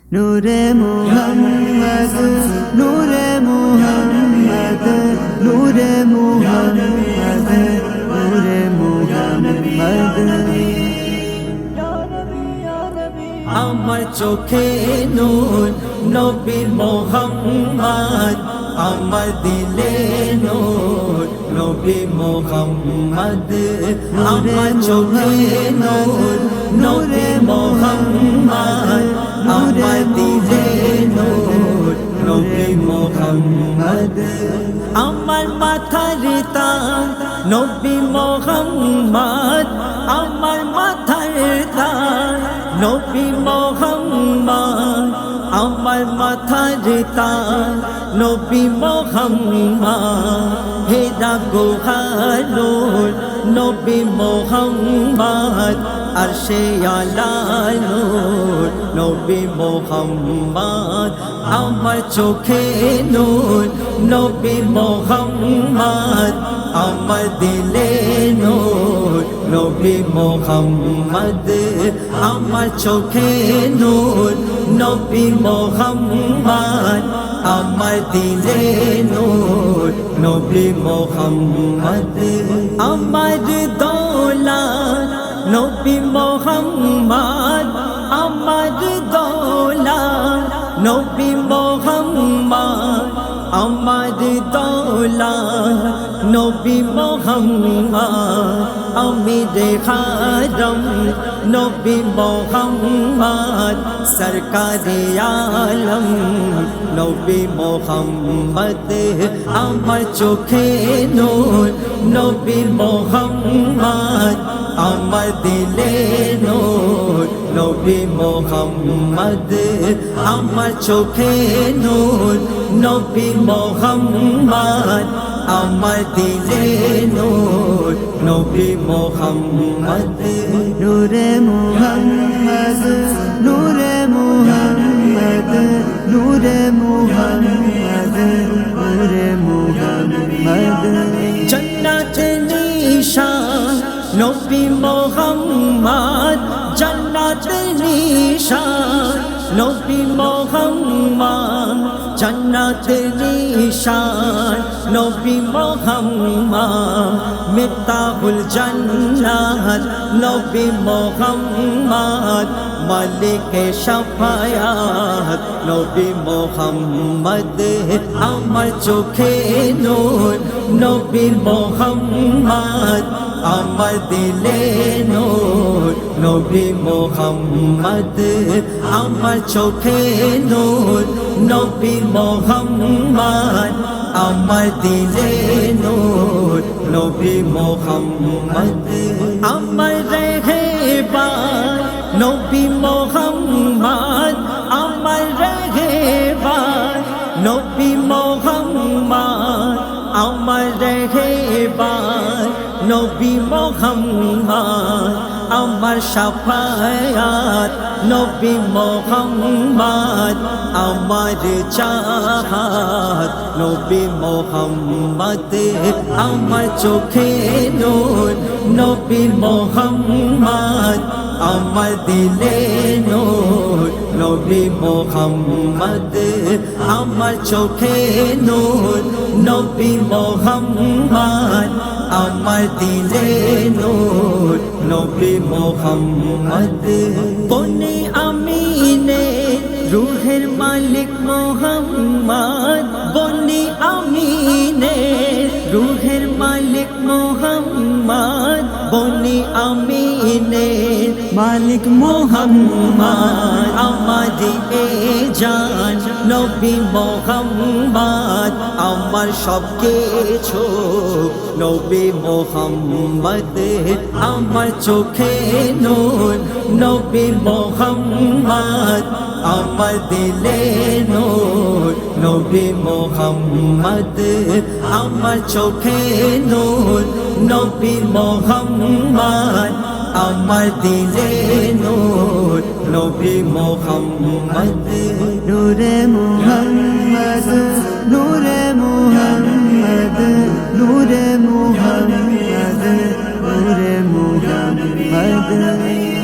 নূরে মুহাম্মদ নূরে মুহাম্মদ নূরে মুহাম্মদ নূরে মুহাম্মদ আমার চোখে নূর নবী মোহাম্মদ আমার দিলে নূর নবী মোহাম্মদ আমার চোখে নূর নবী মোহাম্মদ আমার দিলে নূর নবী মোহাম্মদ আমার মাথার তাজ নবী মোহাম্মদ আমার মাথার তাজ নবী মোহাম্মদ আমার মাথার তাজ নবী মোহাম্মদ হেরা গুহার নবী মোহাম্মদ আরশে আলা নূর নবী মোহাম্মদ আমার চোখে নূর নবী মোহাম্মদ আমার দিলে নূর নবী মোহাম্মদ আমার চোখে নূর নবী মোহাম্মদ আমার দিলে নূর নবী মোহাম্মদ আমার দৌলত নবী মোহাম্মদ আমার দৌলত নবী মোহাম্মদ আমার দৌলত নবী মোহাম্মদ আমির খারম নবী মোহাম্মদ সরকারে আলম নবী মোহাম্মদ আমার চোখে নূর নবী মোহাম্মদ আমার দিলে নূর নবী মোহাম্মদ আমার চোখে নূর নবী মোহাম্মদ আমার দিলে নূর নবী মোহাম্মদ নূরে মুহাম্মদ নূরে মুহাম্মদ নূরে মুহাম্মদ নূরে মুহাম্মদ জন্নাত নিশান নবী মোহাম্মদ জন্নাত নিশান নবী মোহাম্মদ জন্নাত নিশান নবী মোহাম্মদ মিফতাহুল জান্নাত নবী মোহাম্মদ মালিক শাফায়াত নবী মোহাম্মদ আমার চোখে নূর নবী মোহাম্মদ আমার দিলে নূর নবী মোহাম্মদ আমার চোখে নূর নবী মোহাম্মদ আমার দিলে নূর নবী মোহাম্মদ আমার রেহেবান নবী মোহাম্মদ আমার রেহেবান নবী মোহাম্মদ আমার রেহেবান নবী মোহাম্মদ আমার শাফায়াত নবী মোহাম্মদ আমার চাহাত নবী মোহাম্মদ আমার চোখে নূর নবী মোহাম্মদ আমার দিলে নূর নবী মোহাম্মদ আমার চোখে নূর নবী মোহাম্মদ আমার দিলে নূর নবী মোহাম্মদ বনে আমিনে রূহের মালিক মোহাম্মদ বনে আমিনে রূহের মালিক মোহাম্মদ বনে আমিনে মালিক মোহাম্মদ আমাদি এ জান নবী মোহাম্মদ আমার সব কিছু নবী মোহাম্মদ আমার চোখে নূর নবী মোহাম্মদ আমার দিলে নূর নবী মোহাম্মদ আমার চোখে নূর নবী মোহাম্মদ আমার দিলে নূর নবী মোহাম্মদ নূরে মুহাম্মদ নূরে মুহাম্মদ নূরে মুহাম্মদ নূরে মুহাম্মদ